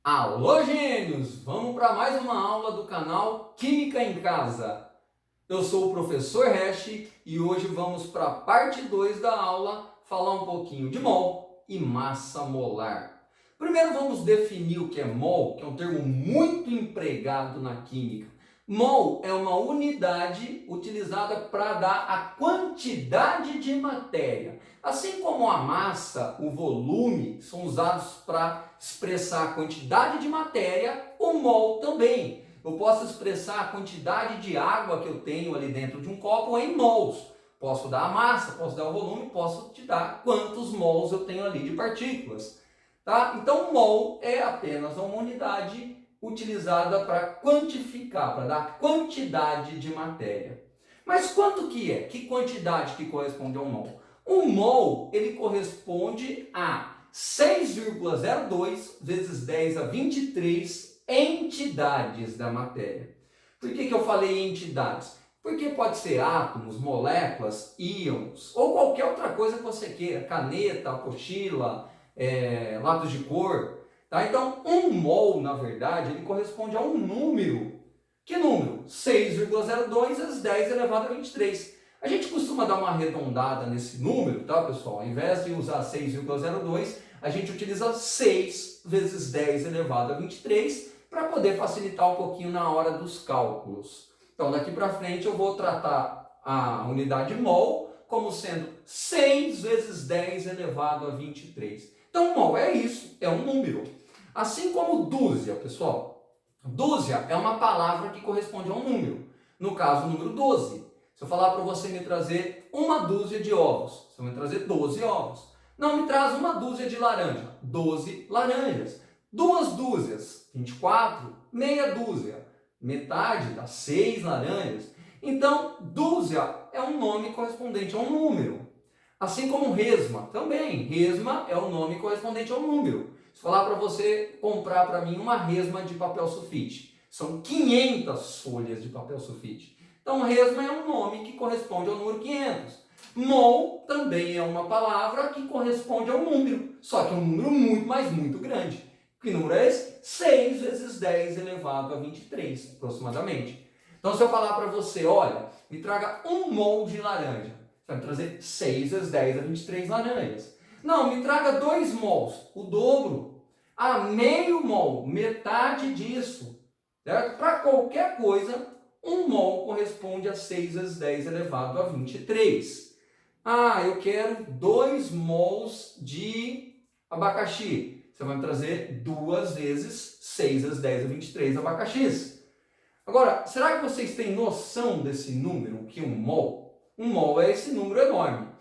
Alô, gênios! Vamos para mais uma aula do canal Química em Casa. Eu sou o professor Hash e hoje vamos para a parte 2 da aula falar um pouquinho de mol e massa molar. Primeiro vamos definir o que é mol, que é um termo muito empregado na química. Mol é uma unidade utilizada para dar a quantidade de matéria. Assim como a massa, o volume, são usados para expressar a quantidade de matéria, o mol também. Eu posso expressar a quantidade de água que eu tenho ali dentro de um copo em mols. Posso dar a massa, posso dar o volume, posso te dar quantos mols eu tenho ali de partículas. Tá? Então, mol é apenas uma unidade utilizada para quantificar, para dar quantidade de matéria. Mas quanto que é? Que quantidade que corresponde a um mol? Um mol, ele corresponde a 6,02 vezes 10 a 23 entidades da matéria. Por que eu falei entidades? Porque pode ser átomos, moléculas, íons, ou qualquer outra coisa que você queira, caneta, apostila, lápis de cor. Tá? Então, um mol, na verdade, ele corresponde a um número. Que número? 6,02 vezes 10 elevado a 23. A gente costuma dar uma arredondada nesse número, tá, pessoal? Ao invés de usar 6,02, a gente utiliza 6 vezes 10 elevado a 23 para poder facilitar um pouquinho na hora dos cálculos. Então, daqui para frente, eu vou tratar a unidade mol como sendo 6 vezes 10 elevado a 23. Então, mol é isso, é um número. Assim como dúzia, pessoal. Dúzia é uma palavra que corresponde a um número. No caso, o número 12. Se eu falar para você me trazer uma dúzia de ovos, você vai me trazer 12 ovos. Não, me traz uma dúzia de laranja, 12 laranjas. Duas dúzias, 24, meia dúzia. Metade dá 6 laranjas. Então, dúzia é um nome correspondente a um número. Assim como resma, também. Resma é o nome correspondente a um número. Se falar para você comprar para mim uma resma de papel sulfite, são 500 folhas de papel sulfite. Então, resma é um nome que corresponde ao número 500. Mol também é uma palavra que corresponde a um número, só que é um número muito, mas muito grande. Que número é esse? 6 vezes 10 elevado a 23, aproximadamente. Então, se eu falar para você, olha, me traga um mol de laranja, você vai me trazer 6 vezes 10 a 23 laranjas. Não, me traga 2 mols, o dobro. Ah, meio mol, metade disso. Certo? Para qualquer coisa, um mol corresponde a 6 vezes 10 elevado a 23. Ah, eu quero 2 mols de abacaxi. Você vai me trazer 2 vezes 6 vezes 10 a 23 abacaxis. Agora, será que vocês têm noção desse número, que um mol? Um mol é esse número enorme.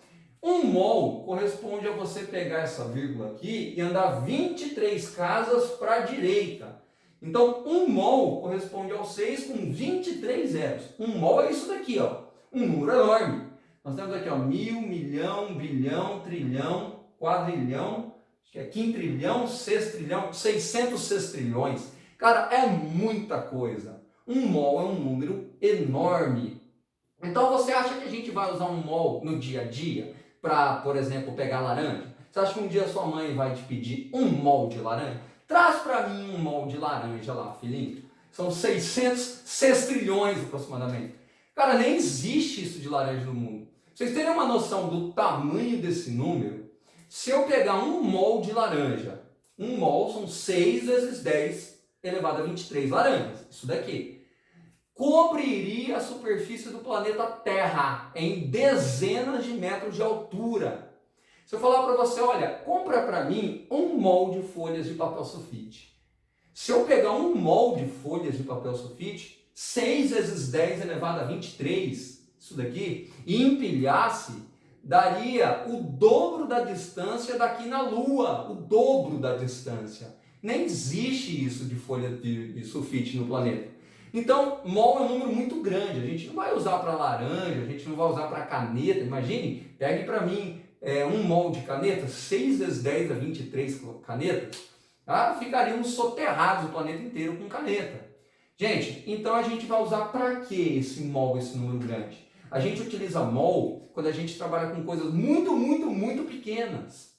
Um mol corresponde a você pegar essa vírgula aqui e andar 23 casas para a direita. Então, um mol corresponde ao 6 com 23 zeros. Um mol é isso daqui, ó, um número enorme. Nós temos aqui, ó, mil, milhão, bilhão, trilhão, quadrilhão, acho que é quintrilhão, sextrilhão, 600 sextrilhões. Cara, é muita coisa. Um mol é um número enorme. Então, você acha que a gente vai usar um mol no dia a dia para, por exemplo, pegar laranja? Você acha que um dia sua mãe vai te pedir um mol de laranja? Traz para mim um mol de laranja lá, filhinho. São 600 sextrilhões aproximadamente. Cara, nem existe isso de laranja no mundo. Pra vocês terem uma noção do tamanho desse número, se eu pegar um mol de laranja, um mol são 6 vezes 10 elevado a 23 laranjas. Isso daqui cobriria a superfície do planeta Terra em dezenas de metros de altura. Se eu falar para você, olha, compra para mim um mol de folhas de papel sulfite. Se eu pegar um mol de folhas de papel sulfite, 6 vezes 10 elevado a 23, isso daqui, e empilhasse, daria o dobro da distância daqui na Lua, o dobro da distância. Nem existe isso de folha de sulfite no planeta. Então, mol é um número muito grande, a gente não vai usar para laranja, a gente não vai usar para caneta, imagine, pegue para mim um mol de caneta, 6 vezes 10 a 23 canetas, tá? Ficaríamos soterrados o planeta inteiro com caneta. Gente, então a gente vai usar para que esse mol, esse número grande? A gente utiliza mol quando a gente trabalha com coisas muito, muito, muito pequenas.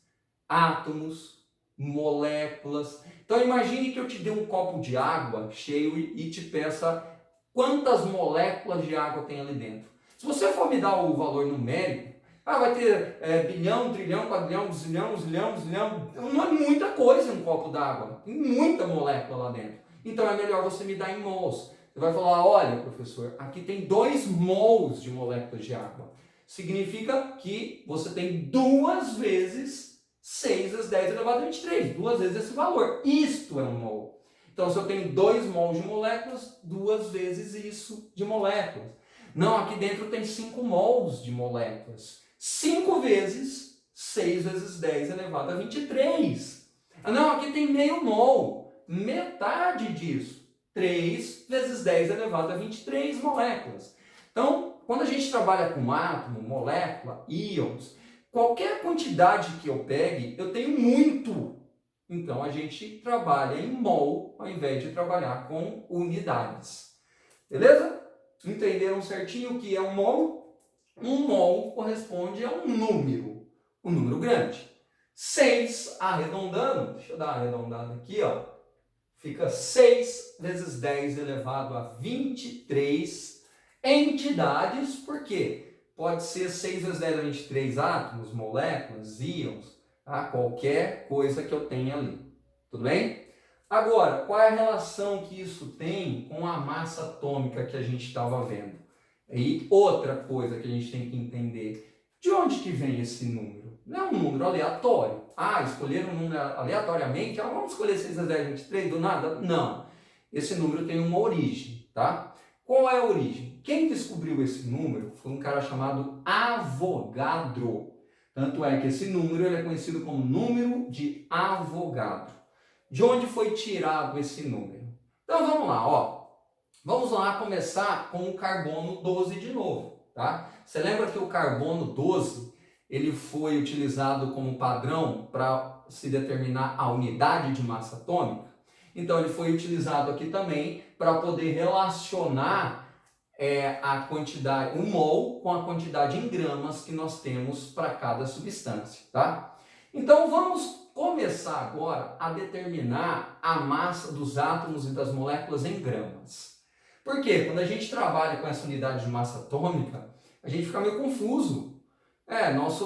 Átomos, moléculas. Então imagine que eu te dê um copo de água cheio e te peça quantas moléculas de água tem ali dentro. Se você for me dar o valor numérico, vai ter bilhão, trilhão, quadrilhão, zilhão, zilhão, zilhão. Não é muita coisa em um copo d'água. Tem muita molécula lá dentro. Então é melhor você me dar em mols. Você vai falar, olha, professor, aqui tem 2 mols de moléculas de água. Significa que você tem 2 vezes 6 vezes 10 elevado a 23. 2 vezes esse valor. Isto é um mol. Então, se eu tenho 2 mols de moléculas, 2 vezes isso de moléculas. Não, aqui dentro tem 5 mols de moléculas. 5 vezes 6 vezes 10 elevado a 23. Não, aqui tem meio mol. Metade disso. 3 vezes 10 elevado a 23 moléculas. Então, quando a gente trabalha com átomo, molécula, íons, qualquer quantidade que eu pegue, eu tenho muito. Então, a gente trabalha em mol ao invés de trabalhar com unidades. Beleza? Entenderam certinho o que é um mol? Um mol corresponde a um número grande. 6 arredondando, deixa eu dar uma arredondada aqui, ó. Fica 6 vezes 10 elevado a 23 entidades, por quê? Pode ser 6 vezes 10 a 23 átomos, moléculas, íons, tá? Qualquer coisa que eu tenha ali. Tudo bem? Agora, qual é a relação que isso tem com a massa atômica que a gente estava vendo? E outra coisa que a gente tem que entender, de onde que vem esse número? Não é um número aleatório. Escolheram um número aleatoriamente, vamos escolher 6 vezes 10 a 23 do nada? Não. Esse número tem uma origem, tá? Qual é a origem? Quem descobriu esse número foi um cara chamado Avogadro. Tanto é que esse número ele é conhecido como número de Avogadro. De onde foi tirado esse número? Então vamos lá, ó. Vamos lá começar com o carbono 12 de novo, tá? Você lembra que o carbono 12 ele foi utilizado como padrão para se determinar a unidade de massa atômica? Então ele foi utilizado aqui também para poder relacionar a quantidade, um mol com a quantidade em gramas que nós temos para cada substância, tá? Então vamos começar agora a determinar a massa dos átomos e das moléculas em gramas. Por quê? Quando a gente trabalha com essa unidade de massa atômica, a gente fica meio confuso.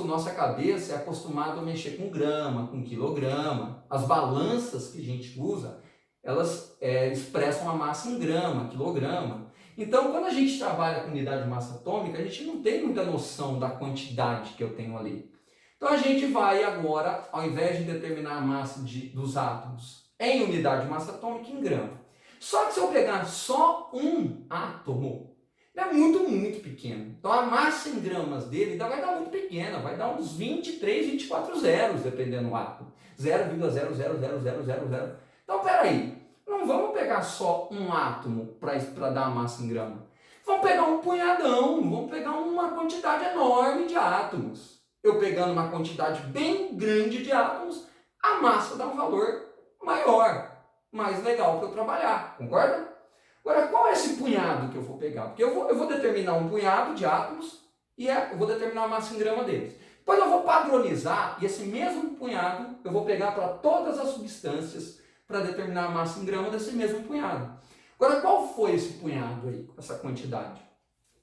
Nossa cabeça é acostumada a mexer com grama, com quilograma. As balanças que a gente usa, elas expressam a massa em grama, quilograma. Então, quando a gente trabalha com unidade de massa atômica, a gente não tem muita noção da quantidade que eu tenho ali. Então, a gente vai agora, ao invés de determinar a massa dos átomos em unidade de massa atômica, em grama. Só que se eu pegar só um átomo, ele é muito pequeno. Então, a massa em gramas dele ainda vai dar muito pequena, vai dar uns 23, 24 zeros, dependendo do átomo. 0,00000. Então, peraí. Não vamos pegar só um átomo para dar a massa em grama. Vamos pegar um punhadão, vamos pegar uma quantidade enorme de átomos. Eu pegando uma quantidade bem grande de átomos, a massa dá um valor maior, mais legal para eu trabalhar, concorda? Agora, qual é esse punhado que eu vou pegar? Porque eu vou determinar um punhado de átomos e eu vou determinar a massa em grama deles. Depois eu vou padronizar e esse mesmo punhado eu vou pegar para todas as substâncias para determinar a massa em grama desse mesmo punhado. Agora, qual foi esse punhado aí, essa quantidade?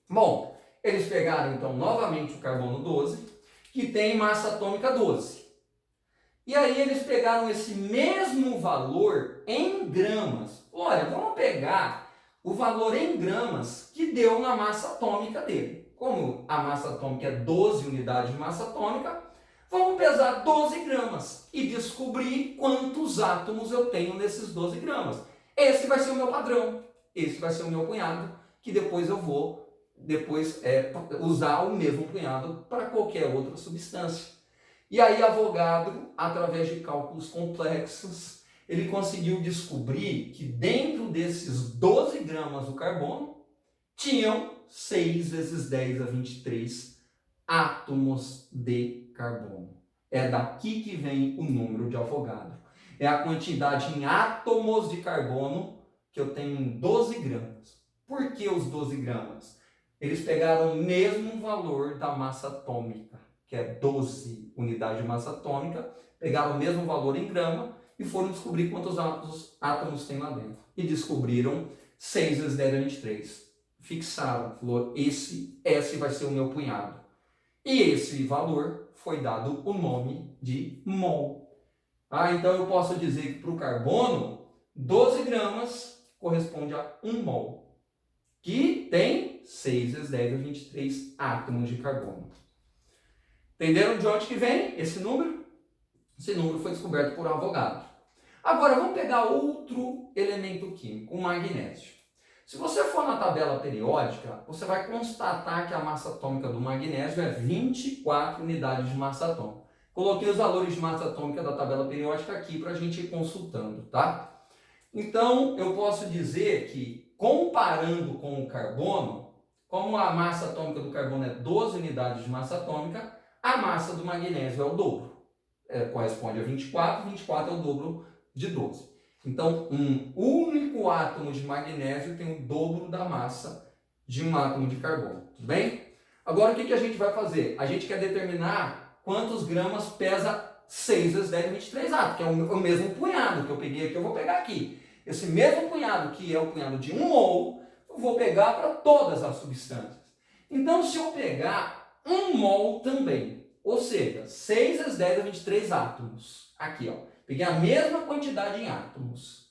Bom, eles pegaram então novamente o carbono 12, que tem massa atômica 12. E aí eles pegaram esse mesmo valor em gramas. Olha, vamos pegar o valor em gramas que deu na massa atômica dele. Como a massa atômica é 12 unidades de massa atômica, vamos pesar 12 gramas e descobrir quantos átomos eu tenho nesses 12 gramas. Esse vai ser o meu padrão, esse vai ser o meu punhado, que depois eu vou usar o mesmo punhado para qualquer outra substância. E aí Avogadro, através de cálculos complexos, ele conseguiu descobrir que dentro desses 12 gramas do carbono, tinham 6 vezes 10 a 23 átomos de carbono. É daqui que vem o número de Avogadro. É a quantidade em átomos de carbono que eu tenho em 12 gramas. Por que os 12 gramas? Eles pegaram o mesmo valor da massa atômica. que é 12 unidades de massa atômica, pegaram o mesmo valor em grama e foram descobrir quantos átomos tem lá dentro. E descobriram 6 vezes 10 a 23. Fixaram, falou, esse vai ser o meu punhado. E esse valor foi dado o nome de mol. Então eu posso dizer que para o carbono, 12 gramas corresponde a 1 mol, que tem 6 vezes 10 a 23 átomos de carbono. Entenderam de onde que vem esse número? Esse número foi descoberto por Avogadro. Agora vamos pegar outro elemento químico, o magnésio. Se você for na tabela periódica, você vai constatar que a massa atômica do magnésio é 24 unidades de massa atômica. Coloquei os valores de massa atômica da tabela periódica aqui para a gente ir consultando, tá? Então, eu posso dizer que, comparando com o carbono, como a massa atômica do carbono é 12 unidades de massa atômica, a massa do magnésio é o dobro. Corresponde a 24, 24 é o dobro de 12. Então, um único átomo de magnésio tem o dobro da massa de um átomo de carbono. Tudo bem? Agora, o que a gente vai fazer? A gente quer determinar quantos gramas pesa 6 vezes 10 a 23 átomos, que é o mesmo punhado que eu peguei aqui, eu vou pegar aqui. Esse mesmo punhado, que é o punhado de 1 mol, eu vou pegar para todas as substâncias. Então, se eu pegar 1 mol também, ou seja, 6 vezes 10 a 23 átomos, aqui, ó. Peguei a mesma quantidade em átomos.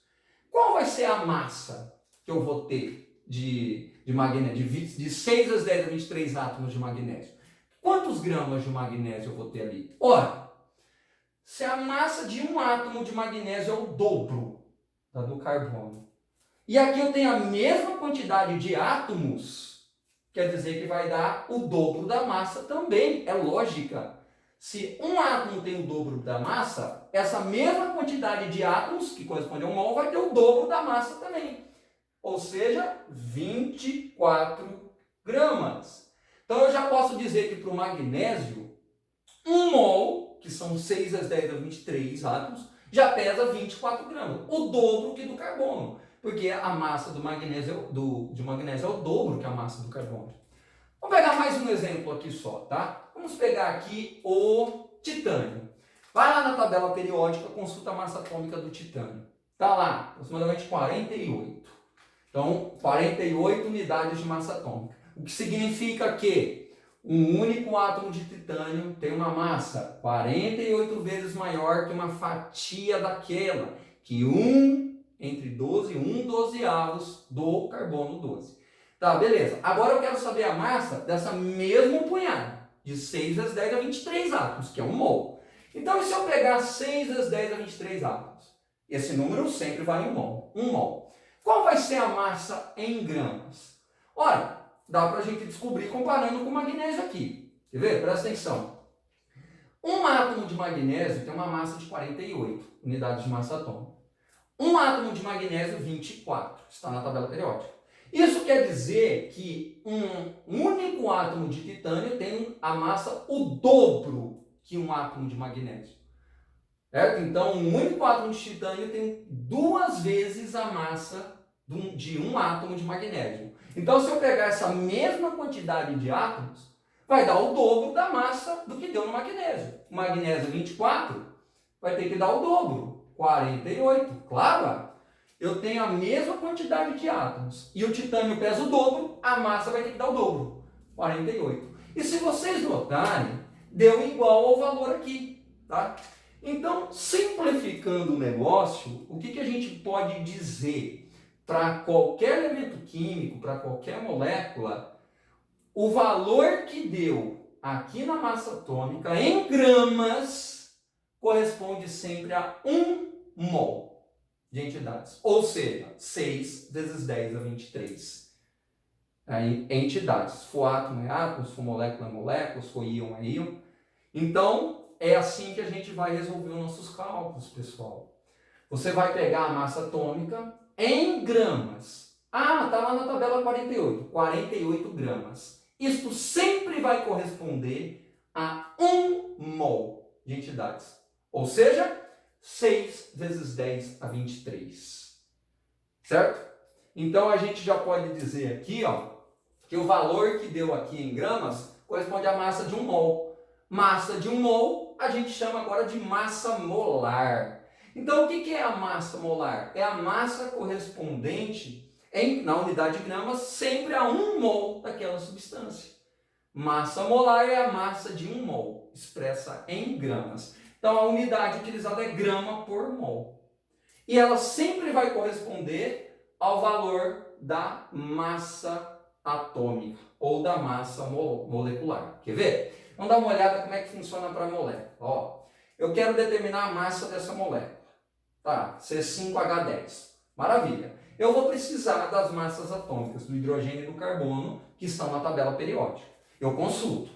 Qual vai ser a massa que eu vou ter de magnésio? De 6 vezes 10 a 23 átomos de magnésio. Quantos gramas de magnésio eu vou ter ali? Ora, se a massa de um átomo de magnésio é o dobro da do carbono, e aqui eu tenho a mesma quantidade de átomos, quer dizer que vai dar o dobro da massa também. É lógica. Se um átomo tem o dobro da massa, essa mesma quantidade de átomos, que corresponde a 1 mol, vai ter o dobro da massa também. Ou seja, 24 gramas. Então eu já posso dizer que para o magnésio, 1 mol, que são 6 vezes 10 a 23 átomos, já pesa 24 gramas. O dobro que do carbono. Porque a massa do magnésio, de magnésio é o dobro que a massa do carbono. Vamos pegar mais um exemplo aqui só, tá? Vamos pegar aqui o titânio. Vai lá na tabela periódica, consulta a massa atômica do titânio. Tá lá, aproximadamente 48. Então, 48 unidades de massa atômica. O que significa que um único átomo de titânio tem uma massa 48 vezes maior que uma fatia daquela, que 1 entre 12, 1 dozeavos do carbono 12. Tá, beleza. Agora eu quero saber a massa dessa mesma punhado, de 6 vezes 10 a 23 átomos, que é 1 mol. Então, se eu pegar 6 vezes 10 a 23 átomos, esse número sempre vai em 1 mol. 1 mol. Qual vai ser a massa em gramas? Ora, dá para a gente descobrir comparando com o magnésio aqui. Quer ver? Presta atenção. Um átomo de magnésio tem uma massa de 48 unidades de massa atômica. Um átomo de magnésio, 24. Está na tabela periódica. Isso quer dizer que um único átomo de titânio tem a massa o dobro que um átomo de magnésio. Certo? Então, um único átomo de titânio tem 2 vezes a massa de um átomo de magnésio. Então, se eu pegar essa mesma quantidade de átomos, vai dar o dobro da massa do que deu no magnésio. O magnésio 24 vai ter que dar o dobro, 48. Claro, eu tenho a mesma quantidade de átomos e o titânio pesa o dobro, a massa vai ter que dar o dobro, 48. E se vocês notarem, deu igual ao valor aqui, tá? Então, simplificando o negócio, o que a gente pode dizer para qualquer elemento químico, para qualquer molécula, o valor que deu aqui na massa atômica em gramas corresponde sempre a 1 mol de entidades, ou seja, 6 vezes 10 a 23 entidades. Se for átomo é átomo, se for molécula é molécula, se for íon é íon. Então, é assim que a gente vai resolver os nossos cálculos, pessoal. Você vai pegar a massa atômica em gramas. Ah, está lá na tabela 48. 48 gramas. Isto sempre vai corresponder a 1 mol de entidades. Ou seja, 6 vezes 10 a 23. Certo? Então, a gente já pode dizer aqui, ó, que o valor que deu aqui em gramas corresponde à massa de 1 mol. Massa de 1 mol, a gente chama agora de massa molar. Então, o que é a massa molar? É a massa correspondente, na unidade de gramas, sempre a 1 mol daquela substância. Massa molar é a massa de 1 mol, expressa em gramas. Então, a unidade utilizada é grama por mol. E ela sempre vai corresponder ao valor da massa atômica ou da massa molecular. Quer ver? Vamos dar uma olhada como é que funciona para a molécula. Ó, eu quero determinar a massa dessa molécula. Tá, C5H10. Maravilha. Eu vou precisar das massas atômicas do hidrogênio e do carbono que estão na tabela periódica. Eu consulto.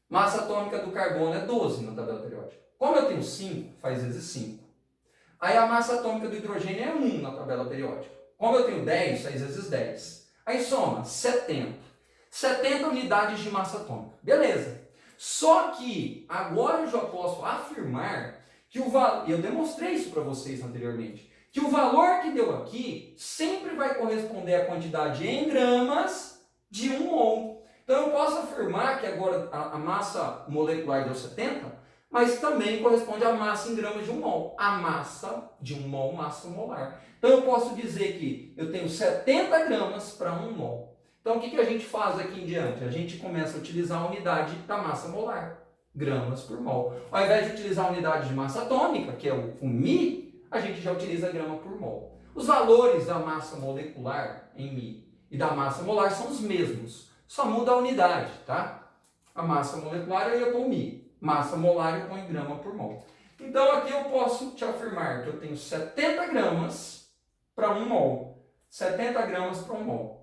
Massa atômica do carbono é 12 na tabela periódica. Como eu tenho 5, faz vezes 5. Aí a massa atômica do hidrogênio é 1 na tabela periódica. Como eu tenho 10, faz vezes 10. Aí soma 70. 70 unidades de massa atômica. Beleza. Só que agora eu já posso afirmar que o valor, e eu demonstrei isso para vocês anteriormente, que o valor que deu aqui sempre vai corresponder à quantidade em gramas de 1 mol. Então eu posso afirmar que agora a massa molecular deu 70, mas também corresponde à massa em gramas de 1 mol. A massa de 1 mol, massa molar. Então eu posso dizer que eu tenho 70 gramas para 1 mol. Então o que a gente faz aqui em diante? A gente começa a utilizar a unidade da massa molar, gramas por mol. Ao invés de utilizar a unidade de massa atômica, que é o Mi, a gente já utiliza grama por mol. Os valores da massa molecular em Mi e da massa molar são os mesmos, só muda a unidade, tá? A massa molecular eu ponho Mi, massa molar eu ponho grama por mol. Então aqui eu posso te afirmar que eu tenho 70 gramas para 1 mol. 70 gramas para 1 mol.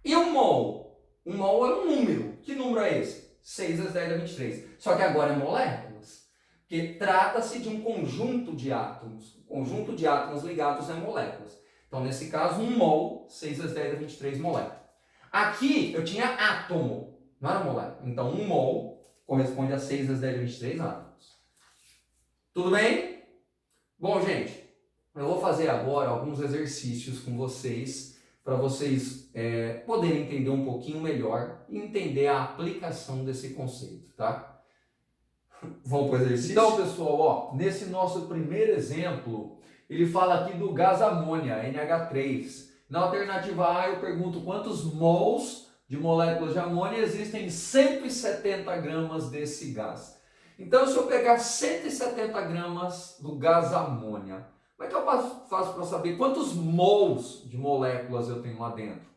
E 1 mol? 1 mol é um número. Que número é esse? 6 vezes 10 a 23. Só que agora é moléculas. Porque trata-se de um conjunto de átomos. O conjunto de átomos ligados é moléculas. Então, nesse caso, 1 mol, 6 vezes 10 a 23 moléculas. Aqui eu tinha átomo, não era molécula. Então, 1 mol corresponde a 6 vezes 10 a 23 átomos. Tudo bem? Bom, gente, eu vou fazer agora alguns exercícios com vocês para vocês poderem entender um pouquinho melhor e entender a aplicação desse conceito, tá? Vamos para o exercício? Então, pessoal, ó, nesse nosso primeiro exemplo, ele fala aqui do gás amônia, NH3. Na alternativa A, eu pergunto quantos mols de moléculas de amônia existem em 170 gramas desse gás. Então, se eu pegar 170 gramas do gás amônia, como é que eu faço para saber quantos mols de moléculas eu tenho lá dentro?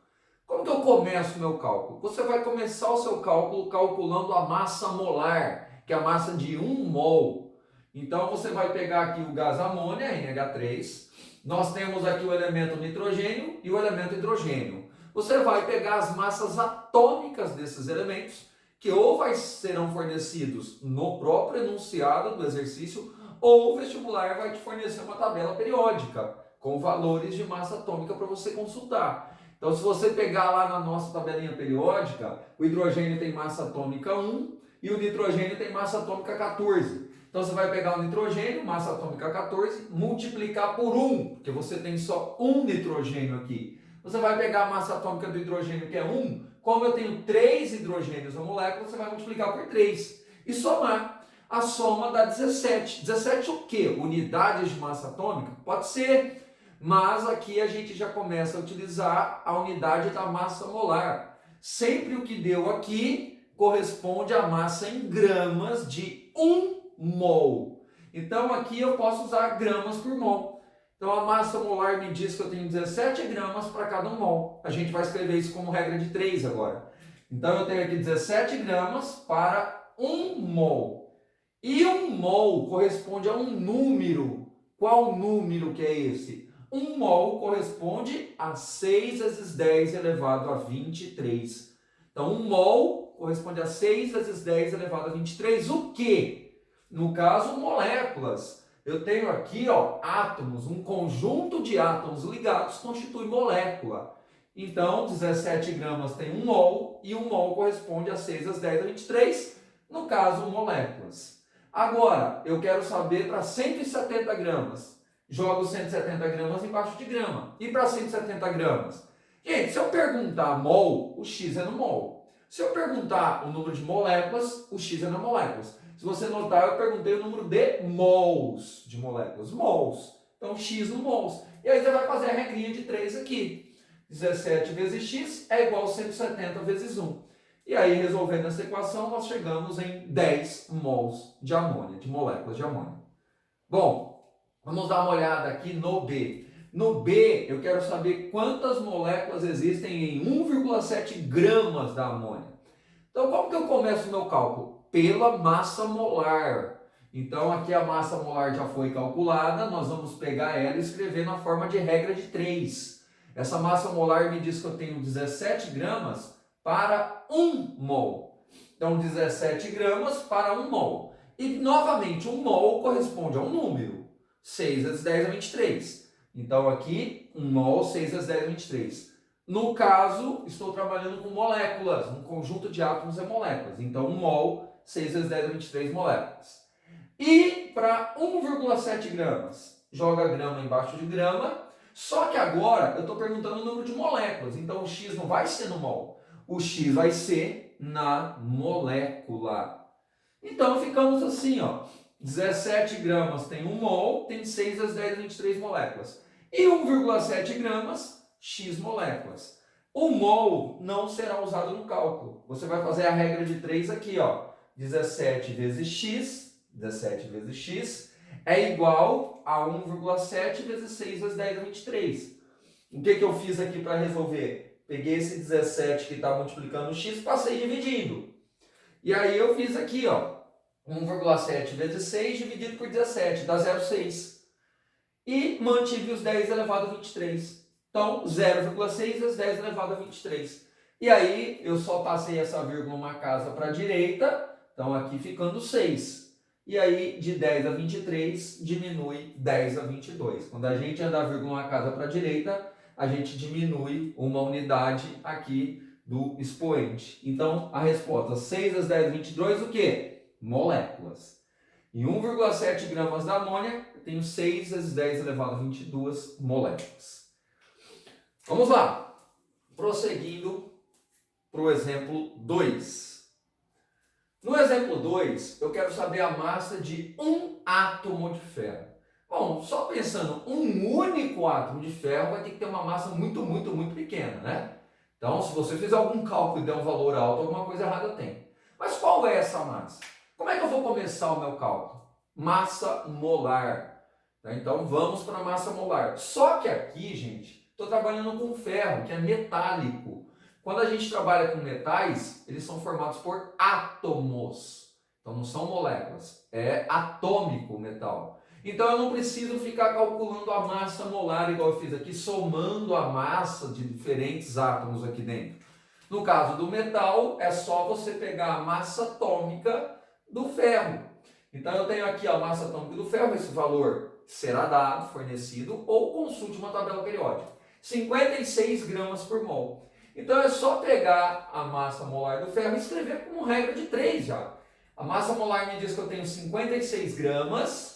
Como que eu começo o meu cálculo? Você vai começar o seu cálculo calculando a massa molar, que é a massa de 1 mol. Então você vai pegar aqui o gás amônia, NH3. Nós temos aqui o elemento nitrogênio e o elemento hidrogênio. Você vai pegar as massas atômicas desses elementos, que ou serão fornecidos no próprio enunciado do exercício, ou o vestibular vai te fornecer uma tabela periódica com valores de massa atômica para você consultar. Então, se você pegar lá na nossa tabelinha periódica, o hidrogênio tem massa atômica 1 e o nitrogênio tem massa atômica 14. Então, você vai pegar o nitrogênio, massa atômica 14, multiplicar por 1, porque você tem só um nitrogênio aqui. Você vai pegar a massa atômica do hidrogênio, que é 1, como eu tenho 3 hidrogênios na molécula, você vai multiplicar por 3 e somar. A soma dá 17. 17 o quê? Unidades de massa atômica? Pode ser, mas aqui a gente já começa a utilizar a unidade da massa molar. Sempre o que deu aqui corresponde à massa em gramas de 1 mol. Então aqui eu posso usar gramas por mol. Então a massa molar me diz que eu tenho 17 gramas para cada 1 mol. A gente vai escrever isso como regra de 3 agora. Então eu tenho aqui 17 gramas para 1 mol. E 1 mol corresponde a um número. Qual número que é esse? 1 mol corresponde a 6 vezes 10 elevado a 23. Então 1 mol corresponde a 6 vezes 10 elevado a 23. O quê? No caso, moléculas. Eu tenho aqui, ó, átomos. Um conjunto de átomos ligados constitui molécula. Então, 17 gramas tem 1 mol e 1 mol corresponde a 6 vezes 10 a 23. No caso, moléculas. Agora, eu quero saber para 170 gramas. Jogo 170 gramas embaixo de grama. E para 170 gramas? Gente, se eu perguntar mol, o X é no mol. Se eu perguntar o número de moléculas, o X é nas moléculas. Se você notar, eu perguntei o número de mols de moléculas. Mols. Então, x no mols. E aí você vai fazer a regrinha de 3 aqui. 17 vezes x é igual a 170 vezes 1. E aí, resolvendo essa equação, nós chegamos em 10 mols de amônia, de moléculas de amônia. Bom, vamos dar uma olhada aqui no B. No B, eu quero saber quantas moléculas existem em 1,7 gramas da amônia. Então, como que eu começo o meu cálculo? Pela massa molar. Então, aqui a massa molar já foi calculada, nós vamos pegar ela e escrever na forma de regra de 3. Essa massa molar me diz que eu tenho 17 gramas para 1 mol. Então, 17 gramas para 1 mol. E, novamente, 1 mol corresponde a um número. 6 vezes 10 é 23. Então, aqui, 1 mol, 6 vezes 10 é 23. No caso, estou trabalhando com moléculas. Um conjunto de átomos é moléculas. Então, 1 mol, 6 vezes 10 é 23 moléculas. E para 1,7 gramas, joga grama embaixo de grama. Só que agora eu estou perguntando o número de moléculas. Então, o x não vai ser no mol. O x vai ser na molécula. Então, ficamos assim, ó. 17 gramas tem 1 mol, tem 6 vezes 10 é 23 moléculas. E 1,7 gramas, x moléculas. O mol não será usado no cálculo. Você vai fazer a regra de 3 aqui, ó. 17 vezes x é igual a 1,7 vezes 6 vezes 10 é 23. O que eu fiz aqui para resolver? Peguei esse 17 que está multiplicando o x, passei dividindo. E aí eu fiz aqui, ó. 1,7 vezes 6 dividido por 17, dá 0,6. E mantive os 10 elevado a 23. Então, 0,6 vezes 10 elevado a 23. E aí, eu só passei essa vírgula uma casa para a direita, então aqui ficando 6. E aí, de 10 a 23, diminui 10 a 22. Quando a gente anda a vírgula uma casa para a direita, a gente diminui uma unidade aqui do expoente. Então, a resposta 6 vezes 10 a 22, o quê? Moléculas. Em 1,7 gramas da amônia, eu tenho 6 vezes 10 elevado a 22 moléculas. Vamos lá. Prosseguindo para o exemplo 2. No exemplo 2, eu quero saber a massa de um átomo de ferro. Bom, só pensando, um único átomo de ferro vai ter que ter uma massa muito pequena, né? Então, se você fizer algum cálculo e der um valor alto, alguma coisa errada tem. Mas qual é essa massa? Como é que eu vou começar o meu cálculo? Massa molar. Então, vamos para a massa molar. Só que aqui, gente, estou trabalhando com ferro, que é metálico. Quando a gente trabalha com metais, eles são formados por átomos. Então, não são moléculas. É atômico o metal. Então, eu não preciso ficar calculando a massa molar, igual eu fiz aqui, somando a massa de diferentes átomos aqui dentro. No caso do metal, é só você pegar a massa atômica do ferro. Então, eu tenho aqui a massa atômica do ferro, esse valor será dado, fornecido, ou consulte uma tabela periódica. 56 gramas por mol. Então, é só pegar a massa molar do ferro e escrever como regra de 3 já. A massa molar me diz que eu tenho 56 gramas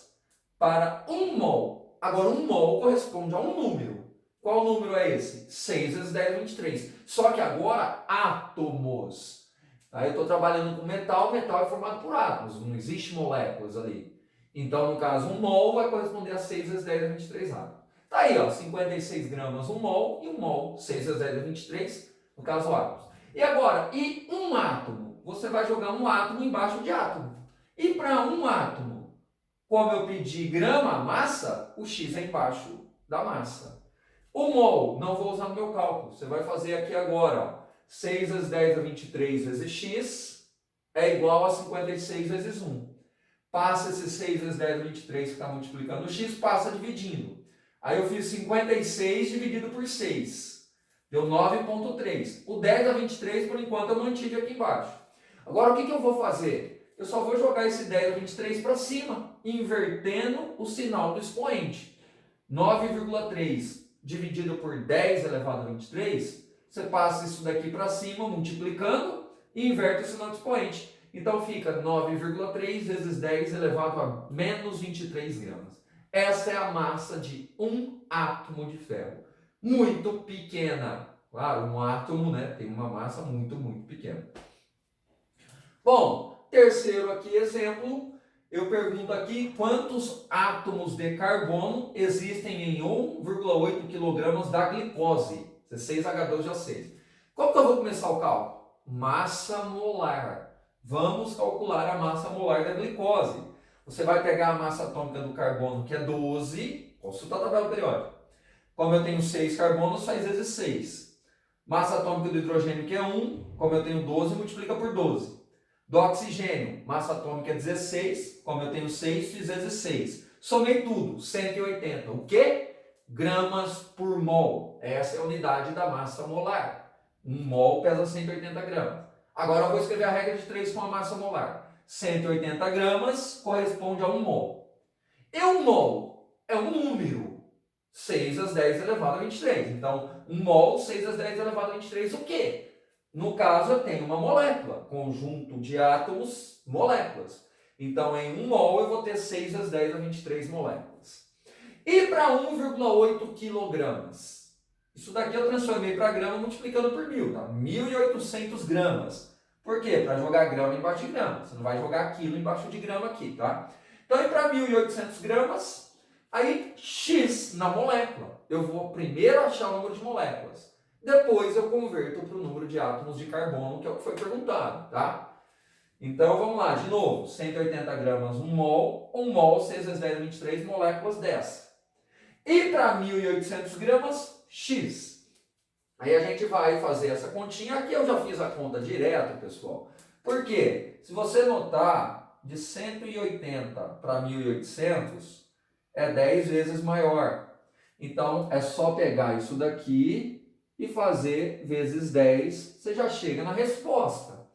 para 1 mol. Agora, 1 mol corresponde a um número. Qual número é esse? 6 vezes 10 é 23. Só que agora, átomos. Aí eu estou trabalhando com metal, metal é formado por átomos, não existe moléculas ali. Então, no caso, 1 mol vai corresponder a 6 vezes 10 é 23 átomos. Tá aí, ó, 56 gramas 1 mol e 1 mol, 6 vezes 10 é 23, no caso átomos. E agora, e um átomo? Você vai jogar um átomo embaixo de átomo. E para um átomo, como eu pedi grama, massa, o x é embaixo da massa. O mol, não vou usar no meu cálculo, você vai fazer aqui agora, ó. 6 vezes 10 a 23 vezes x é igual a 56 vezes 1. Passa esse 6 vezes 10 a 23 que está multiplicando o x, passa dividindo. Aí eu fiz 56 dividido por 6. Deu 9,3. O 10 a 23, por enquanto, eu mantive aqui embaixo. Agora, o que eu vou fazer? Eu só vou jogar esse 10 a 23 para cima, invertendo o sinal do expoente. 9,3 dividido por 10 elevado a 23, você passa isso daqui para cima, multiplicando, e inverte o sinal do expoente. Então fica 9,3 vezes 10 elevado a menos 23 gramas. Essa é a massa de um átomo de ferro. Muito pequena. Claro, um átomo, né, tem uma massa muito pequena. Bom, terceiro aqui exemplo, eu pergunto aqui quantos átomos de carbono existem em 1,8 kg da glicose, C6H12O6. Como que eu vou começar o cálculo? Massa molar. Vamos calcular a massa molar da glicose. Você vai pegar a massa atômica do carbono, que é 12, consulta a tabela periódica. Como eu tenho 6 carbonos, faz vezes 6. Massa atômica do hidrogênio, que é 1, como eu tenho 12, multiplica por 12. Do oxigênio, massa atômica é 16, como eu tenho 6, fiz vezes 6. Somei tudo, 180. O quê? Gramas por mol. Essa é a unidade da massa molar. 1 mol pesa 180 gramas. Agora eu vou escrever a regra de 3 com a massa molar. 180 gramas corresponde a 1 mol. E 1 mol é um número. 6 às 10 elevado a 23. Então, 1 mol, 6 às 10 elevado a 23, o quê? No caso, eu tenho uma molécula, conjunto de átomos, moléculas. Então, em 1 mol, eu vou ter 6 às 10 a 23 moléculas. E para 1,8 quilogramas? Isso daqui eu transformei para grama multiplicando por 1.000, tá? 1.800 gramas. Por quê? Para jogar grama embaixo de grama. Você não vai jogar quilo embaixo de grama aqui, tá? Então, para 1.800 gramas, aí X na molécula. Eu vou primeiro achar o número de moléculas. Depois eu converto para o número de átomos de carbono, que é o que foi perguntado, tá? Então vamos lá, de novo, 180 gramas, 1 mol, 6 vezes 10 a 23 moléculas dessa. E para 1.800 gramas, X. Aí a gente vai fazer essa continha, aqui eu já fiz a conta direto, pessoal. Por quê? Se você notar, de 180 para 1.800 é 10 vezes maior. Então é só pegar isso daqui e fazer vezes 10, você já chega na resposta.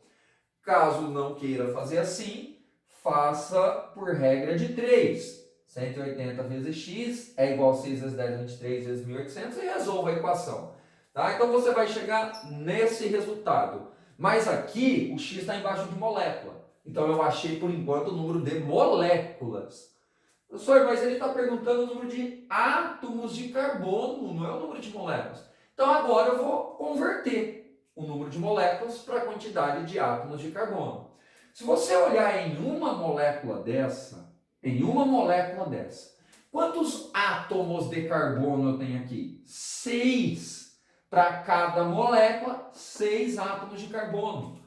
Caso não queira fazer assim, faça por regra de 3. 180 vezes x é igual a 6 vezes 10 a 23 vezes 1.800 e resolva a equação. Tá? Então você vai chegar nesse resultado. Mas aqui o x está embaixo de molécula. Então eu achei por enquanto o número de moléculas. Professor, mas ele está perguntando o número de átomos de carbono, não é o número de moléculas. Então agora eu vou converter o número de moléculas para a quantidade de átomos de carbono. Se você olhar em uma molécula dessa, quantos átomos de carbono eu tenho aqui? 6. Para cada molécula, 6 átomos de carbono.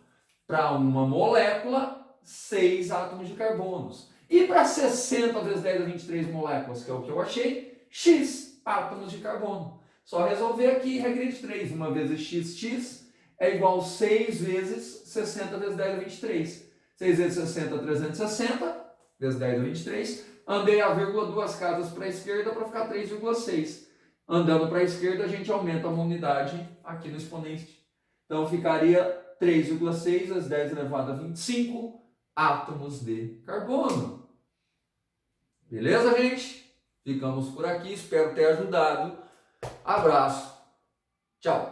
Para uma molécula, 6 átomos de carbono. E para 60 vezes 10 a 23 moléculas, que é o que eu achei, X átomos de carbono. Só resolver aqui, regra de 3. 1 vezes x é igual a 6 vezes 60 vezes 10 a 23. 6 vezes 60, 360, vezes 10 a 23. Andei a vírgula 2 casas para a esquerda para ficar 3,6. Andando para a esquerda, a gente aumenta uma unidade aqui no exponente. Então, ficaria 3,6 vezes 10 elevado a 25 átomos de carbono. Beleza, gente? Ficamos por aqui. Espero ter ajudado. Abraço. Tchau.